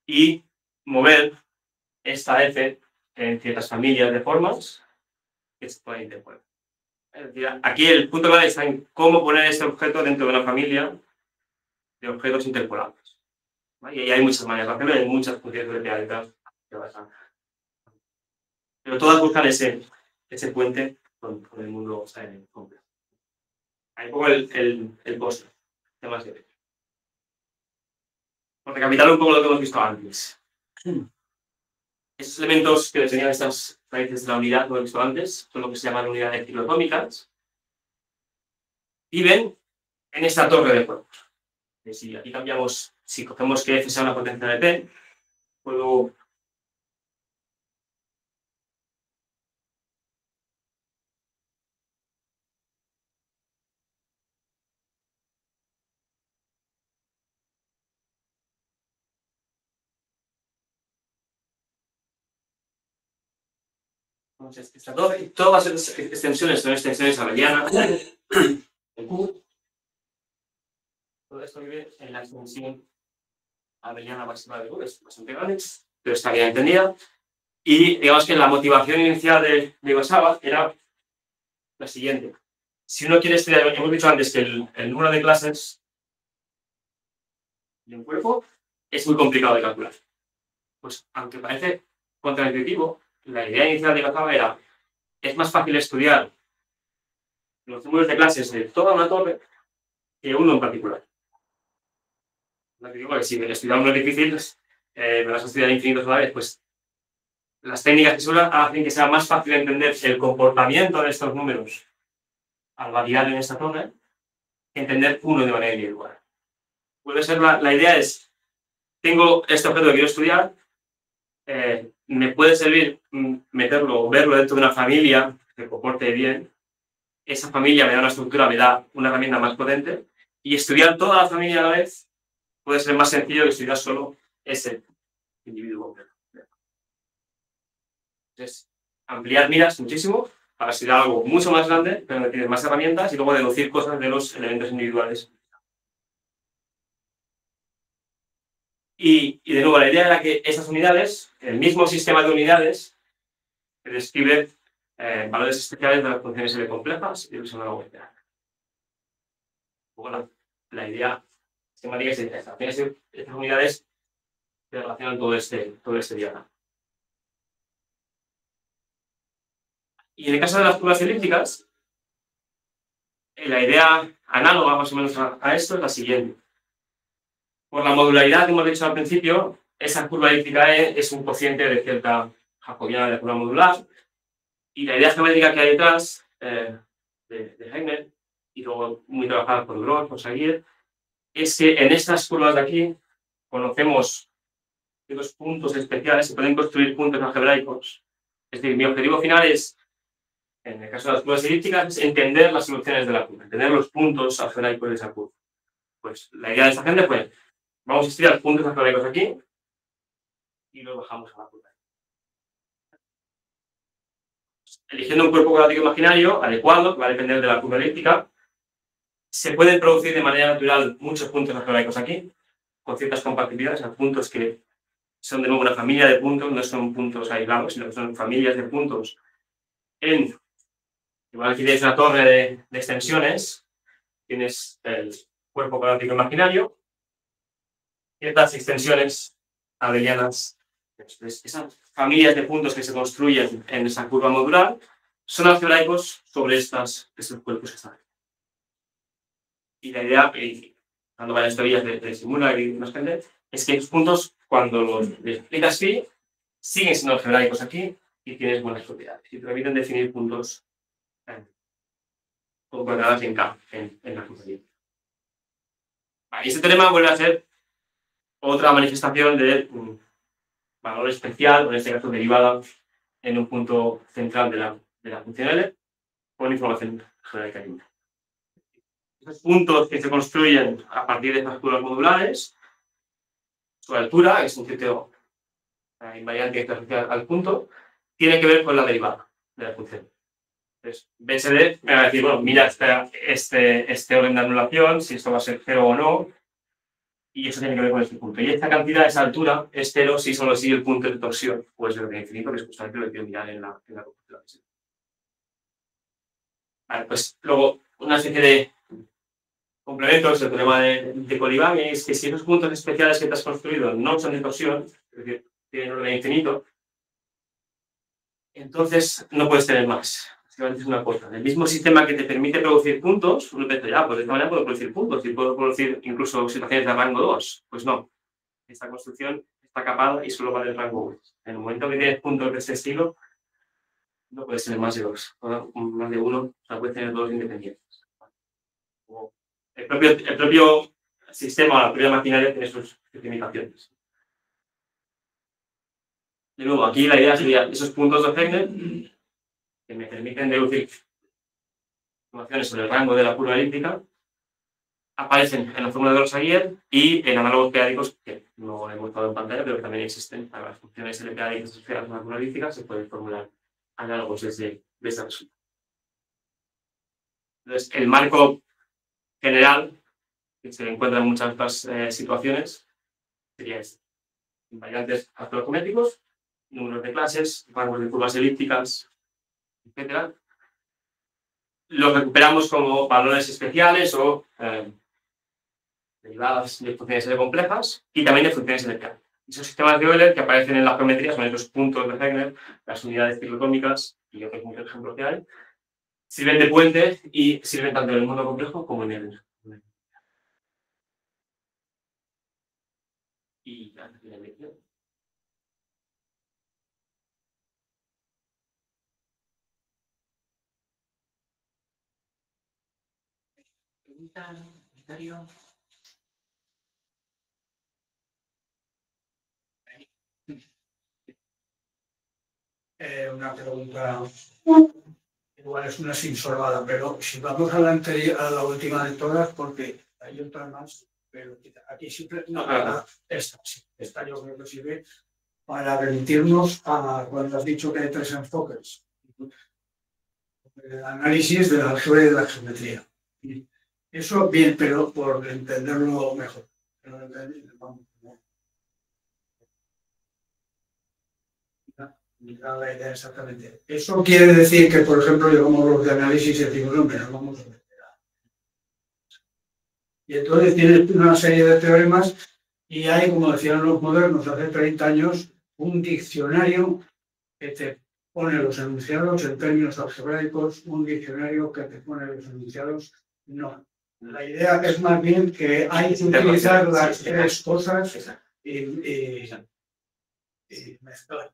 y mover esta F en ciertas familias de formas que se pueden interpolar. Es decir, aquí el punto clave está en cómo poner este objeto dentro de una familia de objetos interpolables. ¿Vale? Y hay muchas maneras de hacerlo, hay muchas funciones de periódicas que vas a... Pero todas buscan ese puente con el mundo complejo. Hay un poco el costo. Por recapitular un poco lo que hemos visto antes. Esos elementos que tenían estas raíces de la unidad que hemos visto antes, son lo que se llaman unidades ciclotómicas, viven en esta torre de cuerpos. Si aquí cambiamos, si cogemos que F sea una potencia de P, puedo... Entonces, todas las extensiones son extensiones abelianas. El Q. Todo esto vive en la extensión abeliana máxima de Q, es bastante grande, pero está bien entendida. Y digamos que la motivación inicial de Iwasawa era la siguiente. Si uno quiere estudiar, hemos dicho antes que el número de clases de un cuerpo es muy complicado de calcular. Pues aunque parece contraintuitivo, la idea inicial de Iwasawa era: es más fácil estudiar los números de clases de toda una torre que uno en particular. Porque si estudiar uno es difícil, me vas a estudiar infinitos a la vez, pues las técnicas que se usan hacen que sea más fácil entender el comportamiento de estos números al variar en esta torre que entender uno de manera individual. Puede ser la idea es: tengo este objeto que quiero estudiar, me puede servir meterlo o verlo dentro de una familia que comporte bien. Esa familia me da una estructura, me da una herramienta más potente, y estudiar toda la familia a la vez puede ser más sencillo que estudiar solo ese individuo completo. Entonces, ampliar miras muchísimo para estudiar algo mucho más grande, pero donde tienes más herramientas, y luego deducir cosas de los elementos individuales. Y de nuevo, la idea era que esas unidades, el mismo sistema de unidades, que describe valores especiales de las funciones L complejas y eso no lo voy a hacer. Bueno, la idea sistemática es esta. Estas unidades se relacionan todo este diagrama. Y en el caso de las curvas elípticas, la idea análoga más o menos a esto es la siguiente. Por la modularidad que hemos dicho al principio, esa curva elíptica E es un cociente de cierta jacobiana de la curva modular, y la idea geométrica que hay detrás de Heiner, y luego muy trabajada por Gross, por Zagier, es que en estas curvas de aquí conocemos los puntos especiales, se pueden construir puntos algebraicos. Es decir, mi objetivo final es, en el caso de las curvas elípticas, es entender las soluciones de la curva, entender los puntos algebraicos de esa curva. Pues la idea de esta gente fue: vamos a estudiar puntos algebraicos aquí y los bajamos a la curva. Eligiendo un cuerpo cuadrático imaginario adecuado, que va a depender de la curva elíptica, se pueden producir de manera natural muchos puntos algebraicos aquí, con ciertas compatibilidades, a puntos que son de nuevo una familia de puntos, no son puntos aislados, sino que son familias de puntos. Igual aquí tienes una torre de extensiones, tienes el cuerpo cuadrático imaginario, ciertas extensiones abelianas. Esas familias de puntos que se construyen en esa curva modular son algebraicos sobre estos cuerpos que están aquí. Y la idea, cuando varias teorías de simular y más gente, es que esos puntos, cuando los explicas así, siguen siendo algebraicos aquí y tienes buenas propiedades. Y te permiten definir puntos con cuadradas en K, en la curva. Y este teorema vuelve a ser otra manifestación de valor especial, o en este caso derivada, en un punto central de la función L, con información algebraica lineal. Esos puntos que se construyen a partir de estas curvas modulares, su altura, es un criterio invariante que está asociado al punto, tiene que ver con la derivada de la función. Entonces, BSD me va a decir, bueno, mira este orden de anulación, si esto va a ser 0 o no, y eso tiene que ver con este punto. Y esta cantidad, esa altura, es 0 si solo sigue el punto de torsión, o es de infinito, que es justamente lo que quiero mirar en la computadora. Vale, pues luego, una especie de complementos del teorema de Colibán es que si esos puntos especiales que te has construido no son de torsión, es decir, tienen orden infinito, entonces no puedes tener más. Básicamente es una cosa. El mismo sistema que te permite producir puntos, uno piensa, ya, pues de esta manera puedo producir puntos y puedo producir incluso situaciones de rango 2. Pues no. Esta construcción está capada y solo vale el rango 1. En el momento que tienes puntos de este estilo, no puedes tener más de 2. Más de 1, o sea, puedes tener 2 independientes. El propio sistema, la propia maquinaria tiene sus limitaciones. De nuevo, aquí la idea sería esos puntos de Wegner que me permiten deducir informaciones sobre el rango de la curva elíptica, aparecen en la fórmula de Gross-Zagier y en análogos periódicos que no he mostrado en pantalla, pero que también existen. Para las funciones L-periódicas asociadas a la curva elíptica se pueden formular análogos desde esta resulta. Entonces, el marco general que se encuentra en muchas otras situaciones sería este: invariantes arqueogeométricos, números de clases, rangos de curvas elípticas, etc. Los recuperamos como valores especiales o derivadas de funciones L complejas y también de funciones L. Esos sistemas de Euler que aparecen en la geometría son esos puntos de Wegner, las unidades ciclotómicas y otros muchos ejemplos que hay, sirven de puente y sirven tanto en el mundo complejo como en el. Y antes de la lección. Pregunta, comentario. Una pregunta, igual es una sinsolvada, pero si vamos a la última de todas, porque hay otra más, pero aquí siempre, no, esta yo creo que sirve para remitirnos a cuando has dicho que hay 3 enfoques. El análisis de la álgebra y de la geometría. Eso bien, pero por entenderlo mejor. La idea exactamente. Eso quiere decir que, por ejemplo, llevamos los de análisis y decimos, hombre, no vamos a meter. Y entonces tienes una serie de teoremas y hay, como decían los modernos hace 30 años, un diccionario que te pone los enunciados en términos algebraicos, un diccionario que te pone los enunciados no. La idea es más bien que hay que utilizar las 3 cosas y mezclar.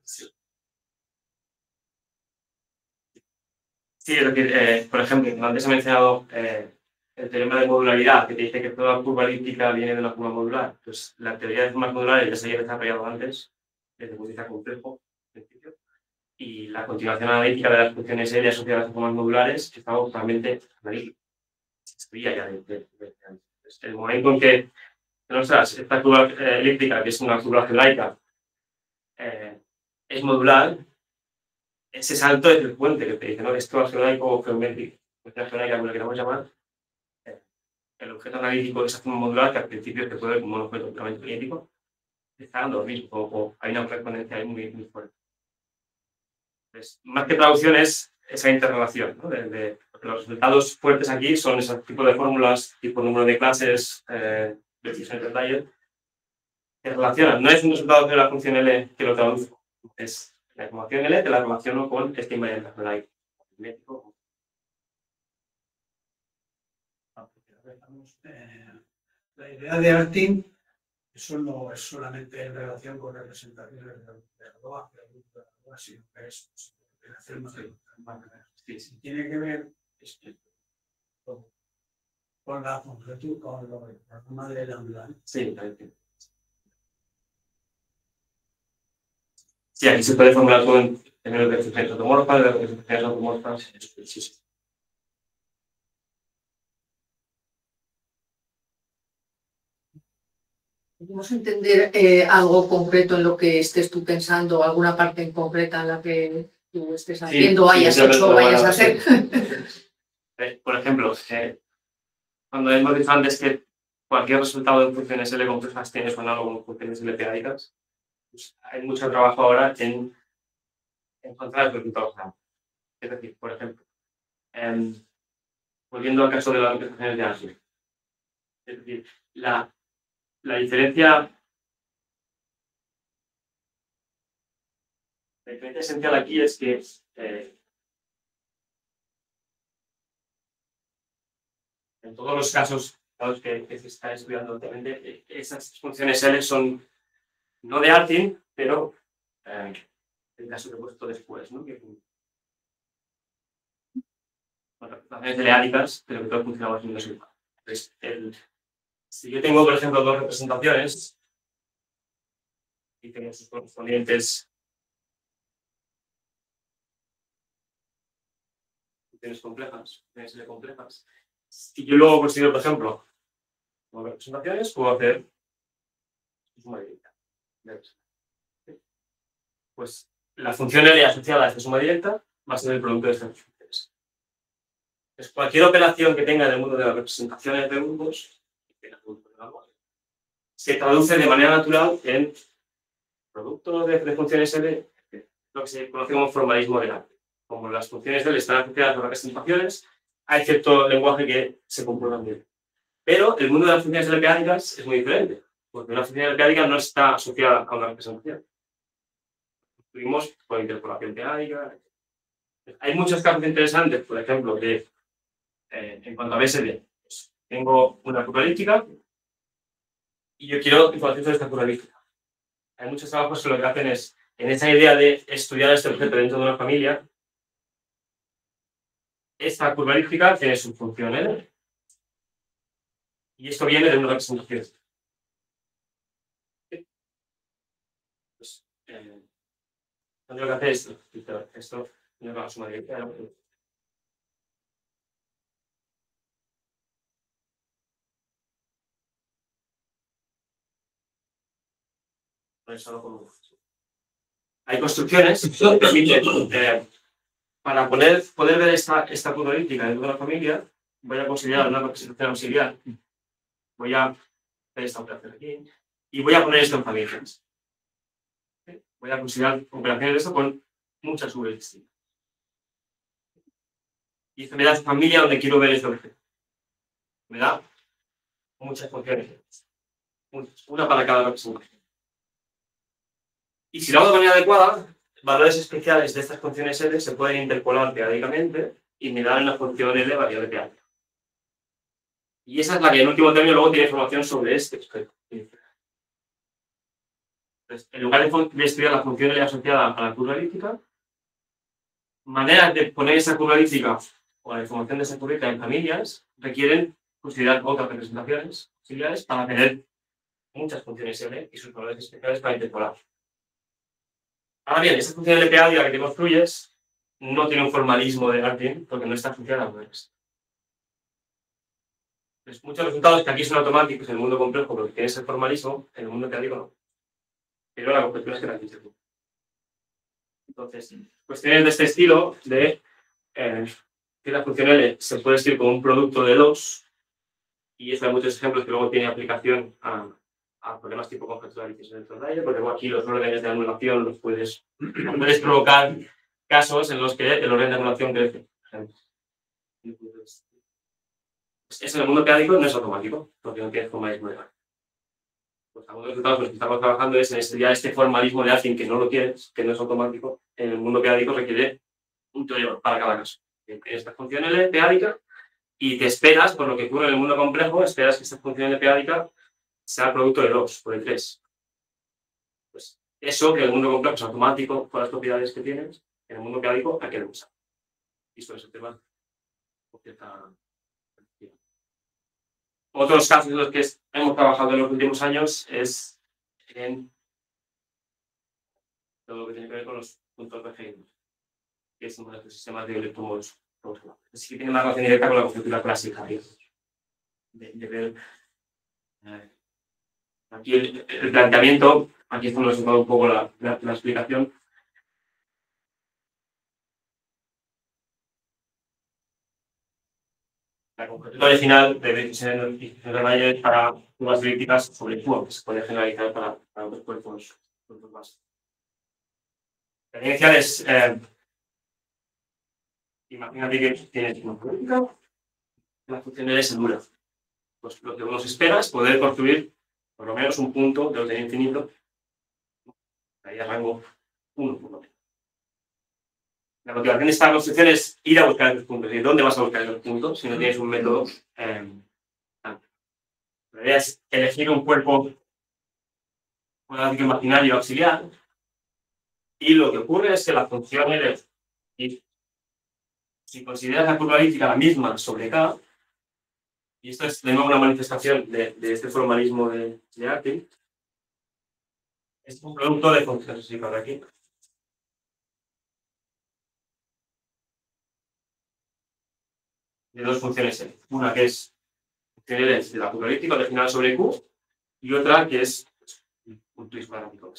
Sí, es decir, por ejemplo, antes he mencionado el teorema de modularidad, que te dice que toda curva elíptica viene de una curva modular. Pues la teoría de formas modulares ya se había desarrollado antes, desde el punto de vista complejo, en principio, y la continuación analítica de las funciones L asociadas a formas modulares estaba totalmente analítica. Se estudia ya desde antes. El momento en que, esta curva elíptica, que es una curva algebraica, es modular, ese salto es el puente que te dice, ¿no? Esto algebraico o geométrico, función algebraica, como le queramos llamar, el objeto analítico de esa forma modular, que al principio se puede ver como un objeto puramente cinético, está dando lo mismo, o hay una correspondencia ahí muy, muy fuerte. Entonces, más que traducción es esa interrelación, ¿no? Los resultados fuertes aquí son ese tipo de fórmulas, tipo número de clases, decisiones de Dyer, que relacionan. No es un resultado de la función L que lo traduzco. Es la información L que la relaciono con este invariante aritmético. La idea de Artin, eso no es solamente en relación con representaciones de la LOA, sino que es operaciones de tiene que ver con la concretud, con la forma de lambda. Sí, sí, aquí se puede formular todo en términos de representaciones automorfas, de representaciones automorfas. Sí. ¿Podemos entender algo concreto en lo que estés tú pensando, alguna parte en concreta en la que tú estés haciendo, hayas hecho o vayas a hacer? Por ejemplo, cuando hemos dicho antes que cualquier resultado de funciones L complejas tiene su análogo en funciones L periódicas, pues hay mucho trabajo ahora en encontrar los resultados. Es decir, por ejemplo, volviendo al caso de las representaciones de Artin. Es decir, la diferencia esencial aquí es que en todos los casos que se está estudiando últimamente, esas funciones L son no de Artin, pero el caso que he puesto después, ¿no? Que con representaciones L-áticas, pero que todo funciona más o menos igual. Entonces, si yo tengo, por ejemplo, dos representaciones y tengo sus correspondientes funciones complejas, funciones L complejas, si yo luego considero, por ejemplo, como representaciones, puedo hacer suma directa. Pues la función L asociada a esta suma directa va a ser el producto de estas funciones. Entonces, cualquier operación que tenga en el mundo de las representaciones de grupos se traduce de manera natural en producto de funciones L, lo que se conoce como formalismo de arte. Como las funciones L están asociadas a las representaciones, hay cierto lenguaje que se comprueban bien. Pero el mundo de las funciones L periódicas es muy diferente, porque una función L periódica no está asociada a una representación. Tuvimos por interpolación periódica. Hay muchos casos interesantes, por ejemplo, que en cuanto a BSD, pues, tengo una curva elíptica y yo quiero información sobre esta curva elíptica. Hay muchos trabajos que lo que hacen es, en esa idea de estudiar este objeto dentro de una familia, esta curva elíptica tiene su función L y esto viene de una representación. Pues, lo que hace esto no es la suma directa. Hay construcciones que permiten, para poder ver esta curva elíptica dentro de la familia, voy a considerar una representación auxiliar. Voy a hacer esta operación aquí y voy a poner esto en familias. Voy a considerar operaciones de esto con muchas V distintas. Y esto me da familia donde quiero ver este objeto. Me da muchas funciones. Una para cada representación. Y si lo hago de manera adecuada, valores especiales de estas funciones L se pueden interpolar periódicamente y me dan una función L variable periódica. Y esa es la que en último término luego tiene información sobre este objeto. Entonces, en lugar de estudiar la función L asociada a la curva elíptica, maneras de poner esa curva elíptica o la información de esa curva elíptica en familias requieren considerar otras representaciones auxiliares para tener muchas funciones L y sus valores especiales para interpolar. Ahora bien, esa función L periódica que te construyes no tiene un formalismo de Artin porque no está asociada a valores. Entonces, muchos resultados que aquí son automáticos en el mundo complejo porque tiene ese formalismo, en el mundo periódico no. Pero la complejidad es que la dice tú. Entonces, cuestiones de este estilo, de que la función L se puede escribir como un producto de dos, y eso hay muchos ejemplos que luego tiene aplicación a problemas tipo conjeturalización dentro de ella, porque luego aquí los órdenes de anulación los puedes provocar casos en los que el orden de anulación crece. Eso en el mundo periódico no es automático, porque no tiene formalismo de Pues algunos resultados con los que estamos trabajando es en estudiar este formalismo de Artin que no lo tienes, que no es automático, en el mundo p-ádico requiere un teorema para cada caso. Esta función L p-ádica y te esperas, por lo que ocurre en el mundo complejo, esperas que esta función L p-ádica sea el producto de 2 por el 3. Pues eso, que en el mundo complejo es automático con las propiedades que tienes, en el mundo p-ádico hay que usar. Y esto es el tema. Otros casos en los que hemos trabajado en los últimos años es en todo lo que tiene que ver con los puntos de Hegel, que es uno de los sistemas de electromos. Así que tiene una relación directa con la conjetura clásica. De ver aquí el planteamiento, aquí es donde nos ha un poco la explicación. La conjetura original de Rayleigh para curvas elípticas sobre Q, que se puede generalizar para otros cuerpos más. La inicial es, imagínate que tienes una política, la función L es nula. Pues lo que uno se espera es poder construir por lo menos un punto de orden infinito, ahí a rango 1 por lo menos. La motivación de esta construcción es ir a buscar esos puntos. ¿Y dónde vas a buscar esos puntos si no tienes un método? La idea es elegir un cuerpo cuadrático imaginario auxiliar. Y lo que ocurre es que la función L, si consideras la curva elíptica la misma sobre K, y esto es de nuevo una manifestación de este formalismo de Artin, es un producto de funciones de aquí. De dos funciones L. Una que es función L de la curva elíptica original sobre Q, y otra que es un twist cuadrático.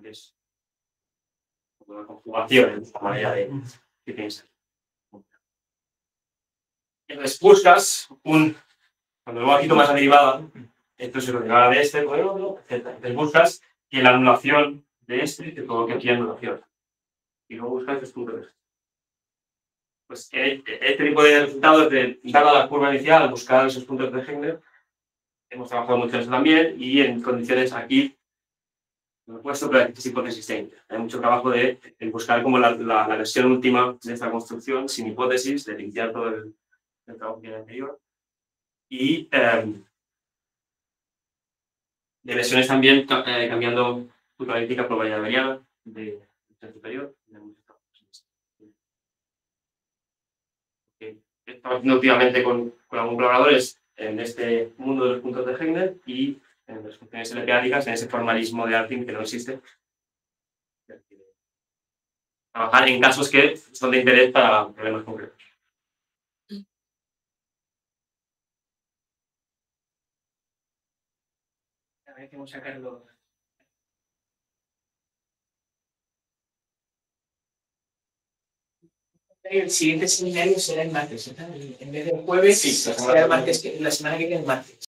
Es una conjugación, es una manera de que piensa. Entonces buscas cuando luego aquí tomas la derivada, esto se lo derivada de este con el otro, etc. Entonces buscas que la anulación de este te provoque aquí anulación. Y luego buscas estos puntos. Pues este tipo de resultados de dada la curva inicial, buscar esos puntos de Hegel, hemos trabajado mucho en eso también y en condiciones aquí, no he puesto, pero es hipótesis. Hay mucho trabajo de buscar como la versión última de esta construcción, sin hipótesis, de limpiar todo el trabajo que hay anterior. Y de versiones también cambiando curva elíptica por variedad abeliana de superior. Estamos haciendo últimamente con algunos colaboradores en este mundo de los puntos de Hegel y en las funciones L-p-ádicas, en ese formalismo de Artin que no existe. Trabajar en casos que son de interés para problemas concretos. A ver, vamos a sacarlo. El siguiente seminario será el martes, ¿verdad? En vez del jueves, será el martes, la semana que viene el martes.